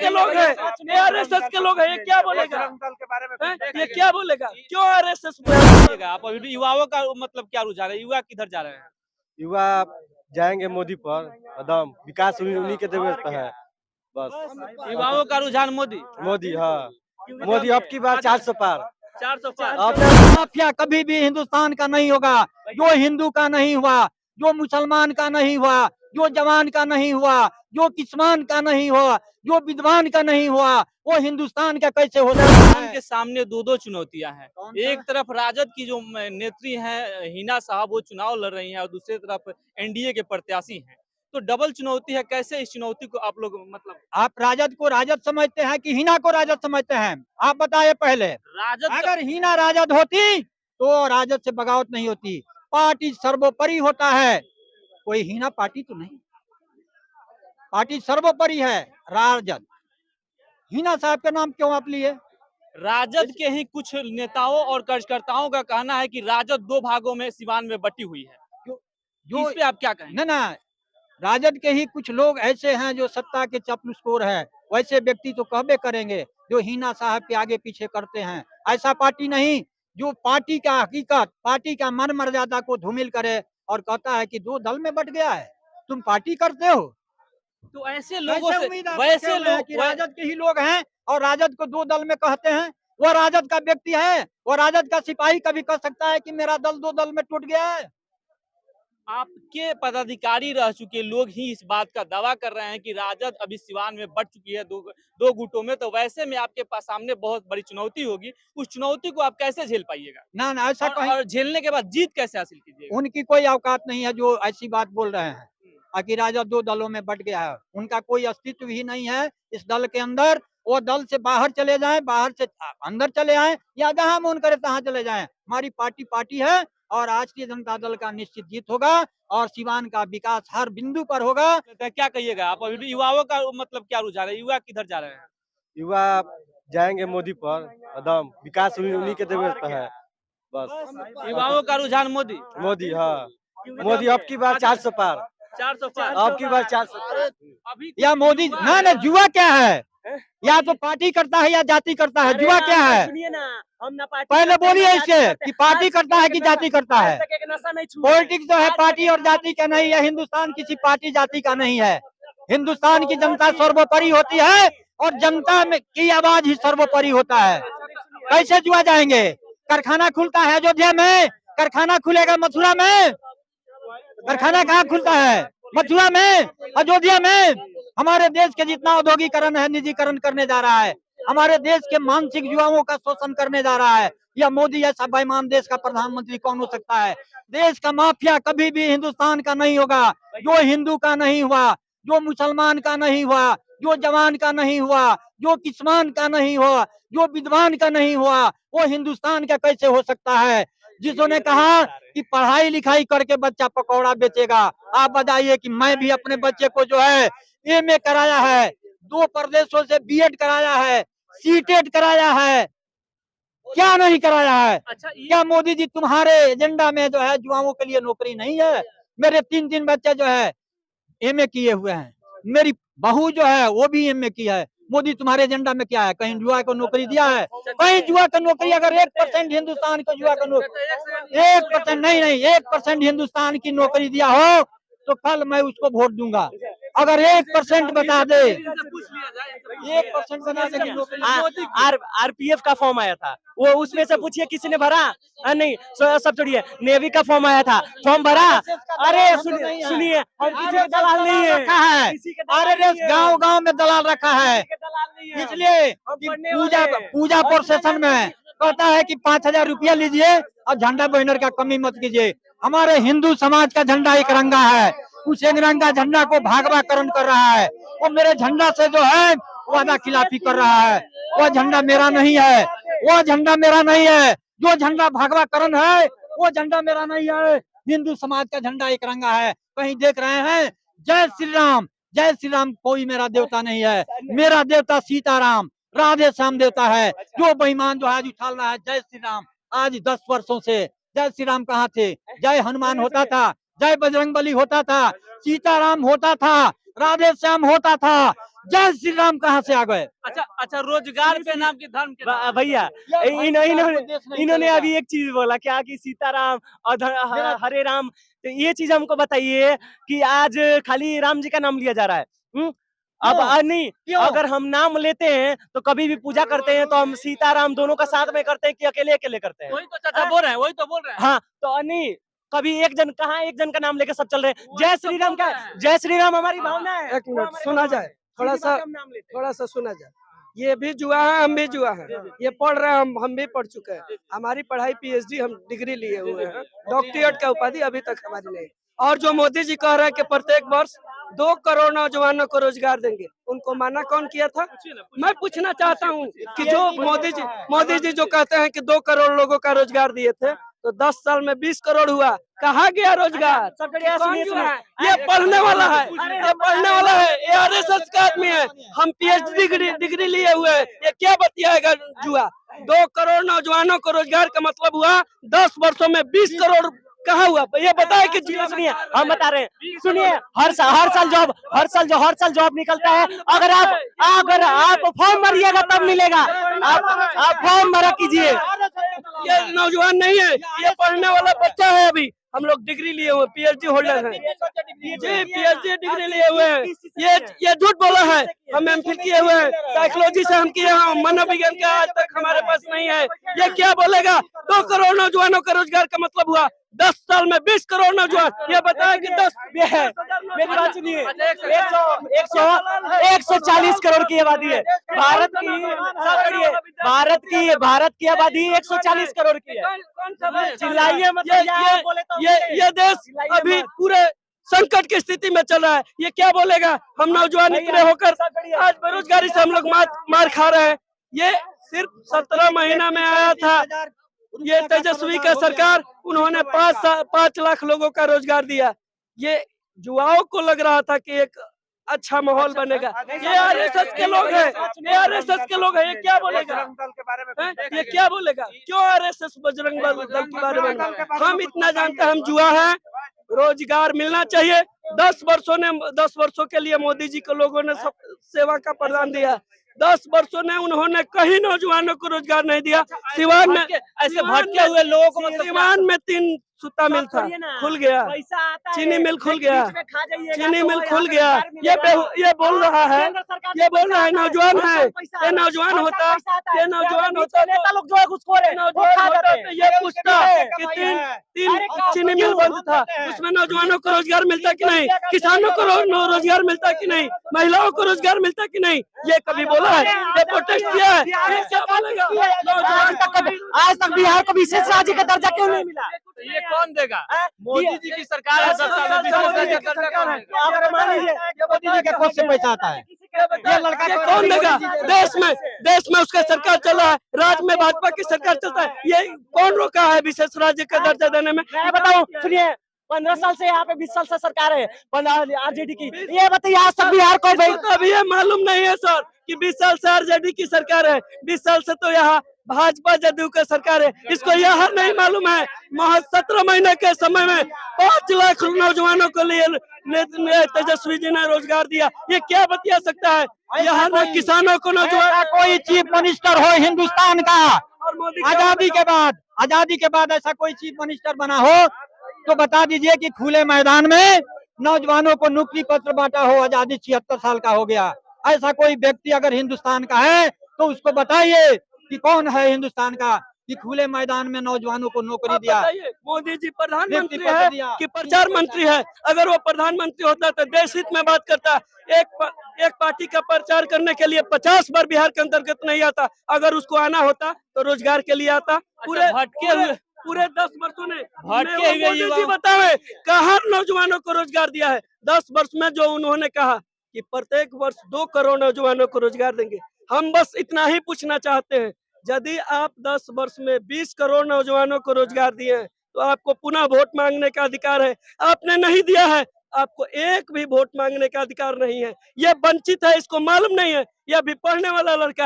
के लोग हैं, ये आरएसएस के लोग हैं, ये क्या बोलेगा? ये क्या बोलेगा? क्यों आरएसएस बोलेगा? आप अभी युवाओं का मतलब क्या रुझान है, युवा किधर जा रहे हैं? युवा जाएंगे मोदी पर, एकदम विकास उन्हीं के जरूरत है बस। युवाओं का रुझान मोदी। मोदी, हाँ मोदी अब की बार 400 पार। 400 पार। माफिया कभी भी हिंदुस्तान का नहीं होगा। जो हिंदू का नहीं हुआ, जो मुसलमान का नहीं हुआ, जो जवान का नहीं हुआ, जो किसान का नहीं हुआ, जो विद्वान का नहीं हुआ, वो हिंदुस्तान का कैसे हो सकता है? के सामने दो चुनौतियां हैं। एक तरफ राजद की जो नेत्री हैं हिना साहब, वो चुनाव लड़ रही हैं, और दूसरी तरफ एनडीए के प्रत्याशी हैं। तो डबल चुनौती है, कैसे इस चुनौती को आप लोग मतलब आप राजद को राजद समझते हैं कि हिना को राजद समझते हैं? आप बताइए पहले। राजद अगर हिना राजद होती तो राजद से बगावत नहीं होती। पार्टी सर्वोपरि होता है, कोई हिना पार्टी तो नहीं, पार्टी सर्वोपरि है राजद। हिना साहब का नाम क्यों आप लिए? राजद के ही कुछ नेताओं और कार्यकर्ताओं का कहना है कि राजद दो भागों में सिवान में बटी हुई है। जो इस पे आप क्या कहेंगे? ना राजद के ही कुछ लोग ऐसे हैं जो सत्ता के चपलुस्कोर है, वैसे व्यक्ति तो कहबे करेंगे जो हिना साहब के आगे पीछे करते हैं। ऐसा पार्टी नहीं जो पार्टी का हकीकत, पार्टी का मन मर्यादा को धूमिल करे और कहता है कि दो दल में बट गया है, तुम पार्टी करते हो। तो ऐसे लोगों कैसे से उम्मीद आप वैसे रखे हुए हैं लोग कि राजद के ही लोग हैं और राजद को दो दल में कहते हैं? वो राजद का व्यक्ति है, वो राजद का सिपाही कभी कह सकता है कि मेरा दल दो दल में टूट गया है? आपके पदाधिकारी रह चुके लोग ही इस बात का दावा कर रहे हैं कि राजद अभी सिवान में बढ़ चुकी है दो गुटों में। तो वैसे में आपके पास सामने बहुत बड़ी चुनौती होगी, उस चुनौती को आप कैसे झेल पाइएगा? ना ऐसा और झेलने के बाद जीत कैसे हासिल कीजिएगा? उनकी कोई औकात नहीं है जो ऐसी बात बोल रहे हैं कि राजद दो दलों में बट गया है। उनका कोई अस्तित्व ही नहीं है इस दल के अंदर। वो दल से बाहर चले जाएं, बाहर से अंदर चले आए, या जहां मन करे तहां चले जाएं। हमारी पार्टी है और राष्ट्रीय जनता दल का निश्चित जीत होगा और सिवान का विकास हर बिंदु पर होगा। तो क्या कहिएगा आप अभी युवाओं का मतलब क्या रुझान है, युवा किधर जा रहे हैं? युवा जाएंगे मोदी पर, एकदम विकास उन्हीं के जरूरत है बस। युवाओं का रुझान मोदी। मोदी, हाँ मोदी अब की बार 400 पार। 400 पार। अब की बार 400 पार। अभी या मोदी ना जुआ क्या है? या तो पार्टी करता है या जाति करता है। जुआ क्या है? सुनिए ना, हम ना पार्टी पहले करते हैं, बोलिए ना इससे जाति कि करते हैं। पार्टी करता है कि जाति करता है। आज तक एक नशा नहीं छुआ है। पॉलिटिक्स जो है पार्टी और जाति का नहीं है। हिंदुस्तान किसी पार्टी जाति का नहीं है। हिंदुस्तान की जनता सर्वोपरि होती है और जनता में की आवाज ही सर्वोपरि होता है। कैसे जुआ जाएंगे? कारखाना खुलता है अयोध्या में, कारखाना खुलेगा मथुरा में? कारखाना कहाँ खुलता है? मथुरा में, अयोध्या में। हमारे देश के जितना औद्योगिकरण है निजीकरण करने जा रहा है। हमारे देश के मानसिक युवाओं का शोषण करने जा रहा है। या मोदी ऐसा बेईमान देश का प्रधानमंत्री कौन हो सकता है? देश का माफिया कभी भी हिंदुस्तान का नहीं होगा। जो हिंदू का नहीं हुआ, जो मुसलमान का नहीं हुआ, जो जवान का नहीं हुआ, जो किसान का नहीं हुआ, जो विद्वान का नहीं हुआ, वो हिंदुस्तान का कैसे हो सकता है? जिसने कहा कि पढ़ाई लिखाई करके बच्चा पकौड़ा बेचेगा, आप बताइए कि मैं भी अपने बच्चे को जो है एमए कराया है, 2 प्रदेशों से बीएड कराया है, सीटेट कराया है, क्या नहीं कराया है? अच्छा क्या मोदी जी तुम्हारे एजेंडा में जो है युवाओं के लिए नौकरी नहीं है? मेरे 3 बच्चे जो है एमए किए हुए हैं, मेरी बहू जो है वो भी एमए की है। मोदी तुम्हारे एजेंडा में क्या है? कहीं जुआ को नौकरी दिया है? कहीं जुआ का नौकरी अगर 1% हिंदुस्तान को जुआ का नौकरी 1% नहीं 1% हिंदुस्तान की नौकरी दिया हो तो कल मैं उसको वोट दूंगा। अगर 1% बता दे, 1% बता दे नौकरी। आरपीएफ का फॉर्म आया था, वो उसमें से पूछिए किसी ने भरा? नहीं सब छोड़िए, नेवी का फॉर्म आया था, फॉर्म भरा? अरे सुनिए, हम किसी के दलाल नहीं है। अरे गांव में दलाल रखा है, इसलिए पूजा प्रोसेशन में कहता है कि 5,000 रुपया लीजिए और झंडा बैनर का कमी मत कीजिए। हमारे हिंदू समाज का झंडा एक रंगा है, उस एक रंगा झंडा को भागवाकरण कर रहा है। वो मेरे झंडा से जो है वादा खिलाफी कर रहा है। वो झंडा मेरा नहीं है, वो झंडा मेरा नहीं है। जो झंडा भागवाकरण है वो झंडा मेरा नहीं है। हिंदू समाज का झंडा एक रंगा है। कहीं देख रहे हैं जय श्री राम, जय श्री राम कोई मेरा देवता नहीं है। मेरा देवता सीताराम राधे श्याम देवता है। जो बेईमान जो आज उछाल रहा है जय श्री राम, आज 10 वर्षों से जय श्री राम कहाँ थे? जय हनुमान होता था, जय बजरंगबली होता था, सीताराम होता था, राधे श्याम होता था। जय श्री राम कहाँ से आ गए? अच्छा अच्छा, रोजगार पे नाम की धर्म के नाम। भैया इन्होंने अभी एक चीज बोला क्या कि सीताराम और हरे राम, तो ये चीज हमको बताइए कि आज खाली राम जी का नाम लिया जा रहा है। अब नहीं, अगर हम नाम लेते हैं तो कभी भी पूजा करते हैं तो हम सीताराम दोनों का साथ में करते हैं कि अकेले अकेले करते हैं? वही तो चाचा बोल रहे हैं, वही तो बोल रहे हैं। हाँ तो नहीं, कभी एक जन का नाम लेके सब चल रहे हैं। जय श्री राम का, जय श्री राम हमारी भावना है। एक मिनट सुना जाए, थोड़ा सा सुना जाए। ये भी जुआ है, हम भी जुआ है। ये पढ़ रहे हैं, हम भी पढ़ चुके हैं। हमारी पढ़ाई PhD, हम डिग्री लिए हुए हैं। डॉक्टरेट का उपाधि अभी तक हमारी नहीं। और जो मोदी जी कह रहे हैं कि प्रत्येक वर्ष 2 करोड़ नौजवानों को रोजगार देंगे, उनको माना कौन किया था? मैं पूछना चाहता हूँ कि जो मोदी जी जो कहते हैं कि 2 करोड़ लोगों का रोजगार दिए थे, तो 10 साल में 20 करोड़ हुआ, कहाँ गया रोजगार? कौन जुआ है? ये पढ़ने वाला है, ये पढ़ने वाला है, ये RSS का आदमी है। हम PhD डिग्री लिए हुए हैं। ये क्या बतियाएगा जुआ? 2 करोड़ नौजवानों को रोजगार का मतलब हुआ 10 वर्षों में 20 करोड़ कहाँ हुआ? ये बताए कि सुनिए, हम बता रहे हैं, सुनिए, हर साल जॉब निकलता है। अगर आप फॉर्म भरिएगा तब मिलेगा। आप फॉर्म भरा कीजिए। ये नौजवान नहीं है, ये पढ़ने वाला बच्चा है। अभी हम लोग डिग्री लिए हुए, PhD होल्डर हैं जी, PhD डिग्री लिए हुए हैं। ये झूठ बोला है। हम MPhil किए हुए हैं, साइकोलॉजी से हम किए हैं, मनोविज्ञान का आज तक हमारे पास नहीं है। ये क्या बोलेगा? 2 करोड़ नौजवानों का रोजगार का मतलब हुआ 10 साल में 20 करोड़ नौजवान। ये बताया कि 10 मेरी बात सुनिए, 140 करोड़ की आबादी है भारत की आबादी 140 करोड़ की है। चिल्लाइए मतलब ये देश अभी पूरे संकट की स्थिति में चल रहा है। ये क्या बोलेगा? हम नौजवान इकट्ठे होकर आज बेरोजगारी से हम लोग मार खा रहे हैं। ये सिर्फ 17 महीना में आया था ये तेजस्वी का सरकार। उन्होंने 5 लाख लोगों का रोजगार दिया। ये जुआओं को लग रहा था कि एक अच्छा माहौल बनेगा। ये RSS के लोग हैं, ये RSS के लोग हैं। ये क्या बोलेगा? ये क्या बोलेगा? क्यों RSS बजरंग दल के बारे में? हम इतना जानते हैं, हम जुआ है। रोजगार मिलना चाहिए। 10 वर्षों के लिए मोदी जी को लोगों ने सेवा का प्रदान दिया। 10 वर्षों ने उन्होंने कहीं नौजवानों को रोजगार नहीं दिया। सिवान में ऐसे भटके हुए लोगों को, सिवान में 3 सूता मिल था, खुल गया। चीनी मिल खुल गया, चीनी मिल खुल गया। ये बोल रहा है नौजवान है। ये नौजवान होता तो ये पूछता कि 3 चीनी मिल बंद था, उसमें नौजवानों को रोजगार मिलता कि नहीं? किसानों को रोजगार मिलता कि नहीं? महिलाओं को रोजगार मिलता कि नहीं? ये कभी बोला है? ये प्रोटेस्ट किया है? क्या बोलेगा? आज तक बिहार को विशेष राज्य का दर्जा क्यों नहीं मिला? ये कौन देगा? मोदी जी की सरकार है, 10 साल में विशेष दर्जा। अगर मान लीजिए मोदी जी के कोष से पैसा आता है, ये लड़का कौन देगा? देश में उसका सरकार चल रहा है, राज्य में भाजपा की सरकार चलता है। ये कौन रोका है विशेष राज्य का दर्जा देने में? मैं बताऊं, सुनिए, 15 साल से यहाँ पे 20 साल से सरकार है RJD की। ये बताइए आज तक बिहार को अभी ये मालूम नहीं है सर कि 20 साल से RJD की सरकार है। 20 साल से तो यहाँ भाजपा जदयू का सरकार है। इसको यह नहीं मालूम है। महज 17 महीने के समय में 5 लाख नौजवानों को लिए तेजस्वी जी ने रोजगार दिया। ये क्या बतिया सकता है? यहाँ न किसानों को नौजवान, कोई चीफ मिनिस्टर हो हिंदुस्तान का आजादी के बाद ऐसा कोई चीफ मिनिस्टर बना हो तो बता दीजिए कि खुले मैदान में नौजवानों को नियुक्ति पत्र बांटा हो। आजादी 76 साल का हो गया। ऐसा कोई व्यक्ति अगर हिंदुस्तान का है तो उसको बताइए कि कौन है हिंदुस्तान का कि खुले मैदान में नौजवानों को नौकरी दिया। मोदी जी प्रधानमंत्री है कि प्रचार मंत्री है? अगर वो प्रधानमंत्री होता तो देश हित में बात करता। एक पार्टी का प्रचार करने के लिए 50 बार बिहार के अंतर्गत नहीं आता। अगर उसको आना होता तो रोजगार के लिए आता। पूरे 10 वर्षों ने मोदी जी बताए कहाँ नौजवानों को रोजगार दिया है? 10 वर्ष में जो उन्होंने कहा कि प्रत्येक वर्ष 2 करोड़ नौजवानों को रोजगार देंगे। हम बस इतना ही पूछना चाहते हैं, यदि आप 10 वर्ष में 20 करोड़ नौजवानों को रोजगार दिए हैं तो आपको पुनः वोट मांगने का अधिकार है। आपने नहीं दिया है, आपको एक भी वोट मांगने का अधिकार नहीं है। ये वंचित है, इसको मालूम नहीं है। यह भी पढ़ने वाला लड़का है।